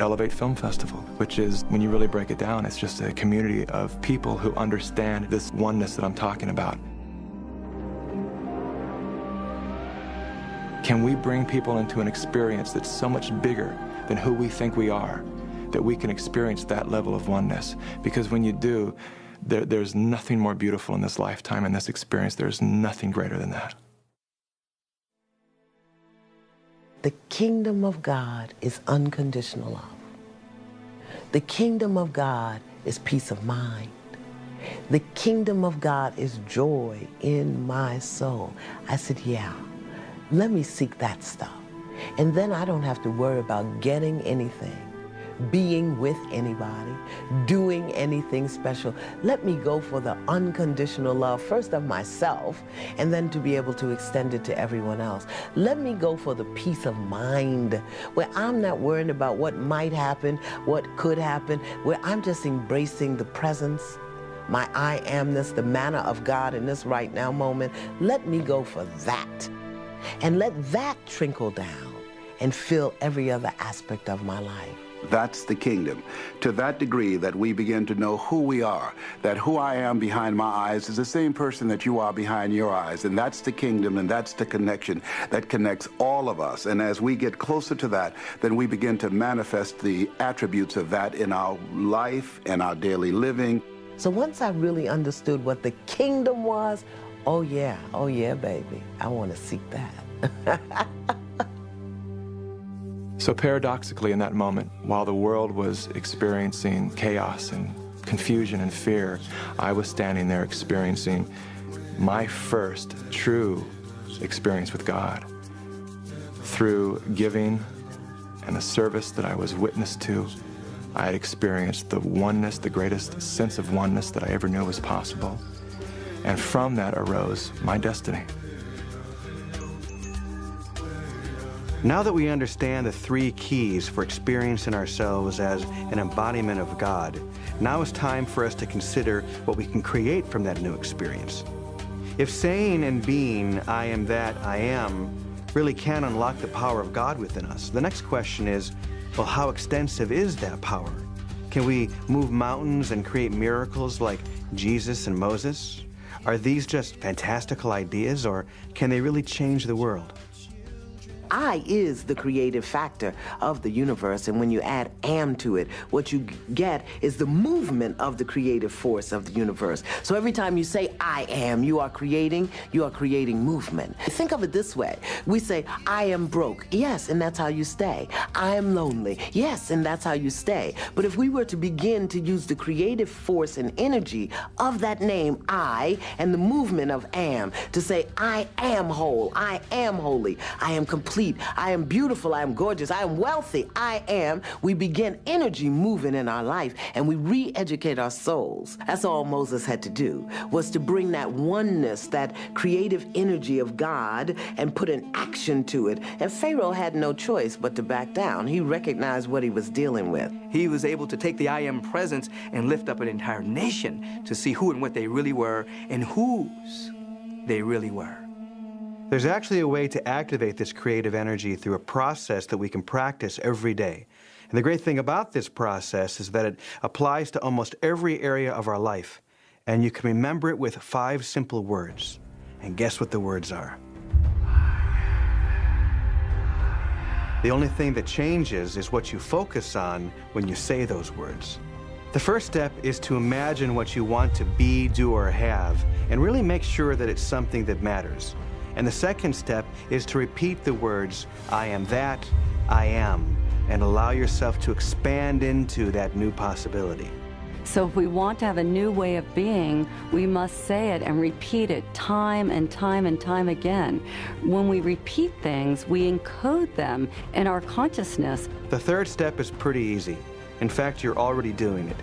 Elevate Film Festival, which is, when you really break it down, it's just a community of people who understand this oneness that I'm talking about. Can we bring people into an experience that's so much bigger than who we think we are, that we can experience that level of oneness? Because when you do, there's nothing more beautiful in this lifetime, in this experience. There's nothing greater than that. The kingdom of God is unconditional love. The kingdom of God is peace of mind. The kingdom of God is joy in my soul. I said, yeah, let me seek that stuff. And then I don't have to worry about getting anything, being with anybody, doing anything special. Let me go for the unconditional love, first of myself, and then to be able to extend it to everyone else. Let me go for the peace of mind, where I'm not worrying about what might happen, what could happen, where I'm just embracing the presence, my I am-ness, the manna of God in this right now moment. Let me go for that. And let that trickle down and fill every other aspect of my life. That's the kingdom. To that degree that we begin to know who we are, that who I am behind my eyes is the same person that you are behind your eyes. And that's the kingdom, and that's the connection that connects all of us. And as we get closer to that, then we begin to manifest the attributes of that in our life and our daily living. So once I really understood what the kingdom was, oh yeah, baby, I want to seek that. So paradoxically, in that moment, while the world was experiencing chaos and confusion and fear, I was standing there experiencing my first true experience with God through giving and the service that I was witness to. I had experienced the oneness, the greatest sense of oneness that I ever knew was possible. And from that arose my destiny. Now that we understand the three keys for experiencing ourselves as an embodiment of God, now is time for us to consider what we can create from that new experience. If saying and being, I am that I am, really can unlock the power of God within us, the next question is, well, how extensive is that power? Can we move mountains and create miracles like Jesus and Moses? Are these just fantastical ideas, or can they really change the world? I is the creative factor of the universe, and when you add am to it, what you get is the movement of the creative force of the universe. So every time you say I am, you are creating movement. Think of it this way. We say, I am broke. Yes, and that's how you stay. I am lonely. Yes, and that's how you stay. But if we were to begin to use the creative force and energy of that name, I, and the movement of am, to say, I am whole, I am holy, I am complete, I am beautiful, I am gorgeous, I am wealthy, I am, we begin energy moving in our life, and we re-educate our souls. That's all Moses had to do, was to bring that oneness, that creative energy of God, and put an action to it. And Pharaoh had no choice but to back down. He recognized what he was dealing with. He was able to take the I am presence and lift up an entire nation to see who and what they really were and whose they really were. There's actually a way to activate this creative energy through a process that we can practice every day. And the great thing about this process is that it applies to almost every area of our life. And you can remember it with 5 simple words. And guess what the words are? The only thing that changes is what you focus on when you say those words. The first step is to imagine what you want to be, do, or have, and really make sure that it's something that matters. And the second step is to repeat the words, I am that, I am, and allow yourself to expand into that new possibility. So if we want to have a new way of being, we must say it and repeat it time and time and time again. When we repeat things, we encode them in our consciousness. The third step is pretty easy. In fact, you're already doing it.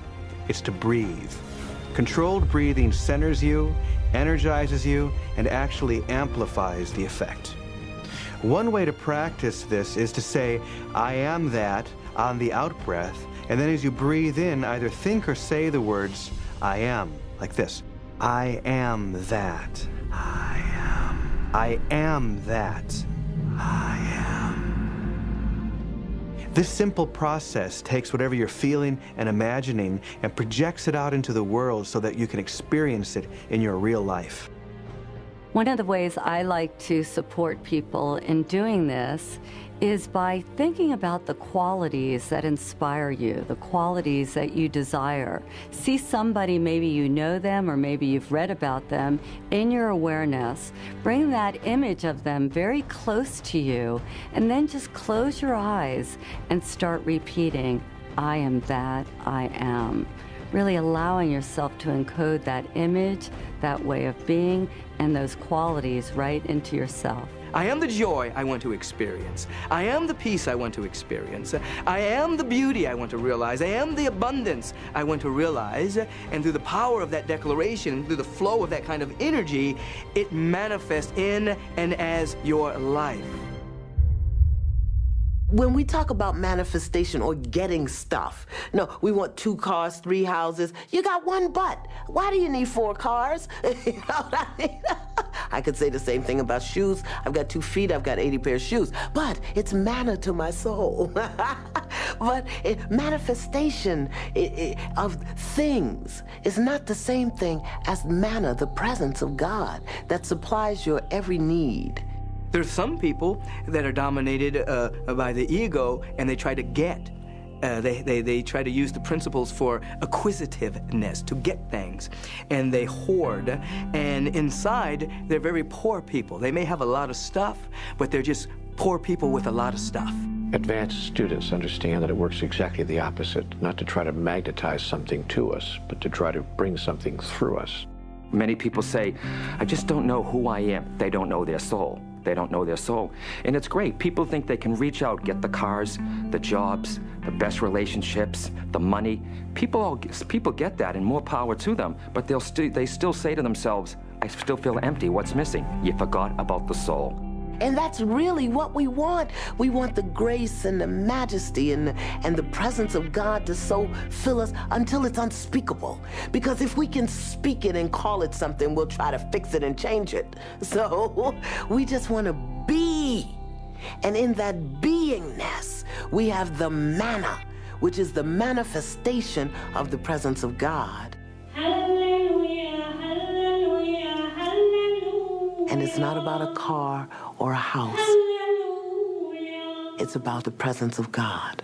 It's to breathe. Controlled breathing centers you, energizes you, and actually amplifies the effect. One way to practice this is to say, I am that, on the out-breath, and then as you breathe in, either think or say the words, I am, like this. I am that. I am. I am that. I am. This simple process takes whatever you're feeling and imagining and projects it out into the world so that you can experience it in your real life. One of the ways I like to support people in doing this is by thinking about the qualities that inspire you, the qualities that you desire. See somebody, maybe you know them or maybe you've read about them, in your awareness. Bring that image of them very close to you, and then just close your eyes and start repeating, I am that, I am. Really allowing yourself to encode that image, that way of being, and those qualities right into yourself. I am the joy I want to experience. I am the peace I want to experience. I am the beauty I want to realize. I am the abundance I want to realize. And through the power of that declaration, through the flow of that kind of energy, it manifests in and as your life. When we talk about manifestation or getting stuff, no, we want 2 cars, 3 houses. You got 1 butt. Why do you need 4 cars? You know what I mean? I could say the same thing about shoes. I've got 2 feet, I've got 80 pairs of shoes. But it's manna to my soul. But manifestation of things is not the same thing as manna, the presence of God that supplies your every need. There's some people that are dominated by the ego, and they try to get. They try to use the principles for acquisitiveness, to get things. And they hoard, and inside, they're very poor people. They may have a lot of stuff, but they're just poor people with a lot of stuff. Advanced students understand that it works exactly the opposite, not to try to magnetize something to us, but to try to bring something through us. Many people say, I just don't know who I am. They don't know their soul. They don't know their soul. And it's great. People think they can reach out, get the cars, the jobs, the best relationships, the money. People get that, and more power to them. But they still say to themselves, I still feel empty. What's missing? You forgot about the soul. And that's really what we want. We want the grace and the majesty and the presence of God to so fill us until it's unspeakable. Because if we can speak it and call it something, we'll try to fix it and change it. So we just want to be. And in that beingness, we have the manna, which is the manifestation of the presence of God. And it's not about a car or a house. it's about the presence of God.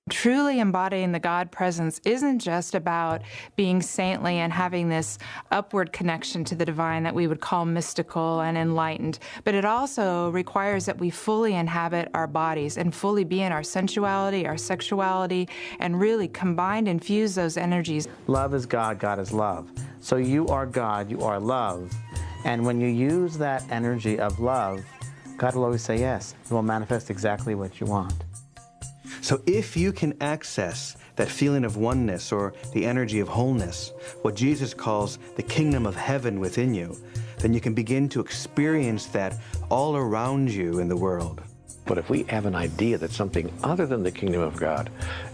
Truly embodying the God presence isn't just about being saintly and having this upward connection to the divine that we would call mystical and enlightened, but it also requires that we fully inhabit our bodies and fully be in our sensuality, our sexuality, and really combine and fuse those energies. Love is God, God is love. So you are God, you are love. And when you use that energy of love, God will always say yes. It will manifest exactly what you want. So if you can access that feeling of oneness or the energy of wholeness, what Jesus calls the kingdom of heaven within you, then you can begin to experience that all around you in the world. But if we have an idea that something other than the kingdom of God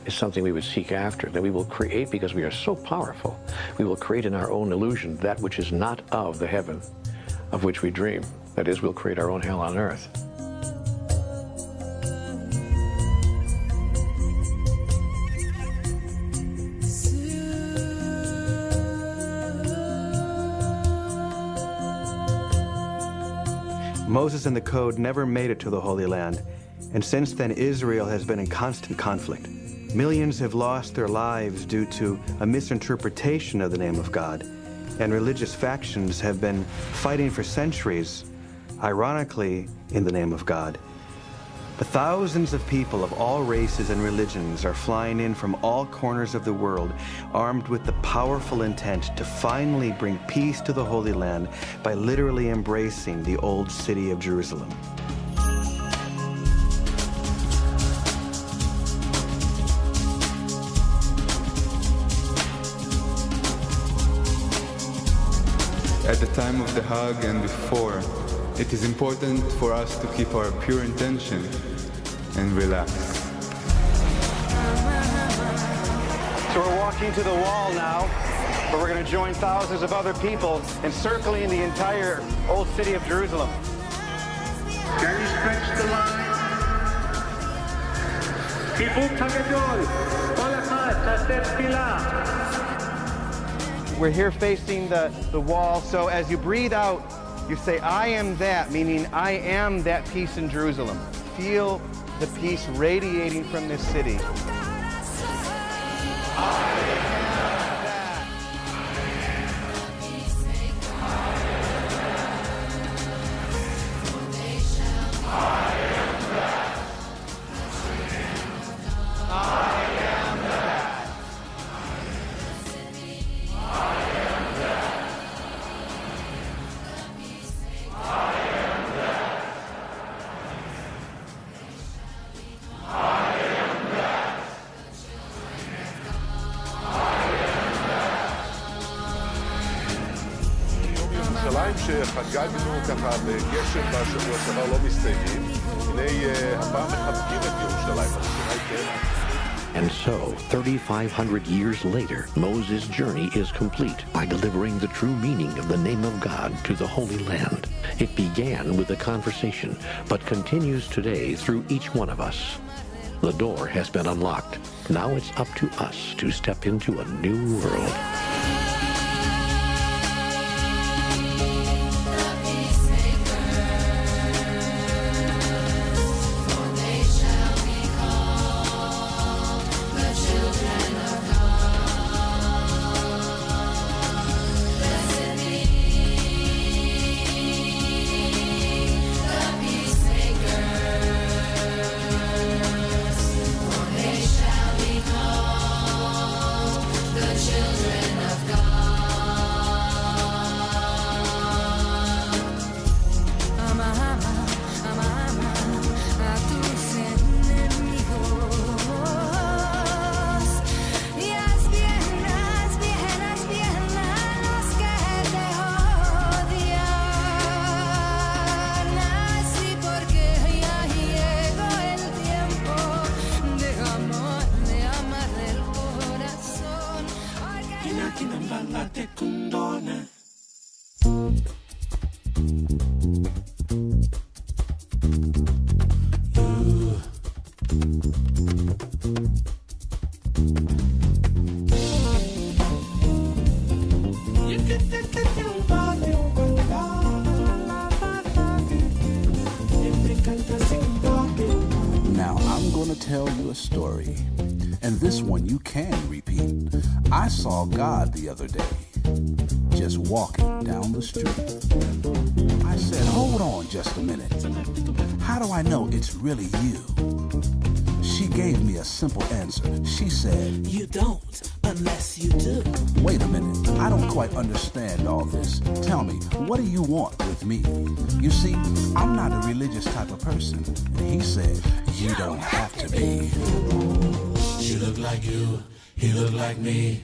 is something we would seek after, then we will create, because we are so powerful, we will create in our own illusion that which is not of the heaven of which we dream. That is, we'll create our own hell on earth. Moses and the Code never made it to the Holy Land, and since then Israel has been in constant conflict. Millions have lost their lives due to a misinterpretation of the name of God, and religious factions have been fighting for centuries, ironically, in the name of God. But thousands of people of all races and religions are flying in from all corners of the world, armed with the powerful intent to finally bring peace to the Holy Land by literally embracing the old city of Jerusalem. At the time of the hug and before, it is important for us to keep our pure intention and relax. So we're walking to the wall now, but we're going to join thousands of other people encircling the entire old city of Jerusalem. Can you stretch the line? We're here facing the wall, so as you breathe out, you say, I am that, meaning I am that peace in Jerusalem. Feel the peace radiating from this city. שחגגנו ככה בגשם בשבוע שעבר לא מסתיימים. הנה הפעם מחבקים את ירושלים. And so, 3,500 years later, Moses' journey is complete by delivering the true meaning of the name of God to the Holy Land. It began with a conversation, but continues today through each one of us. The door has been unlocked. Now it's up to us to step into a new world. gonna tell you a story, and this one you can repeat. I saw God the other day, just walking down the street. I said, hold on just a minute. How do I know it's really you? She gave me a simple answer. She said, you don't, unless you do. Wait a minute, I don't quite understand all this. Tell me, what do you want with me? You see, I'm not a religious type of person. And he said, you don't have to be. She looked like you, he looked like me.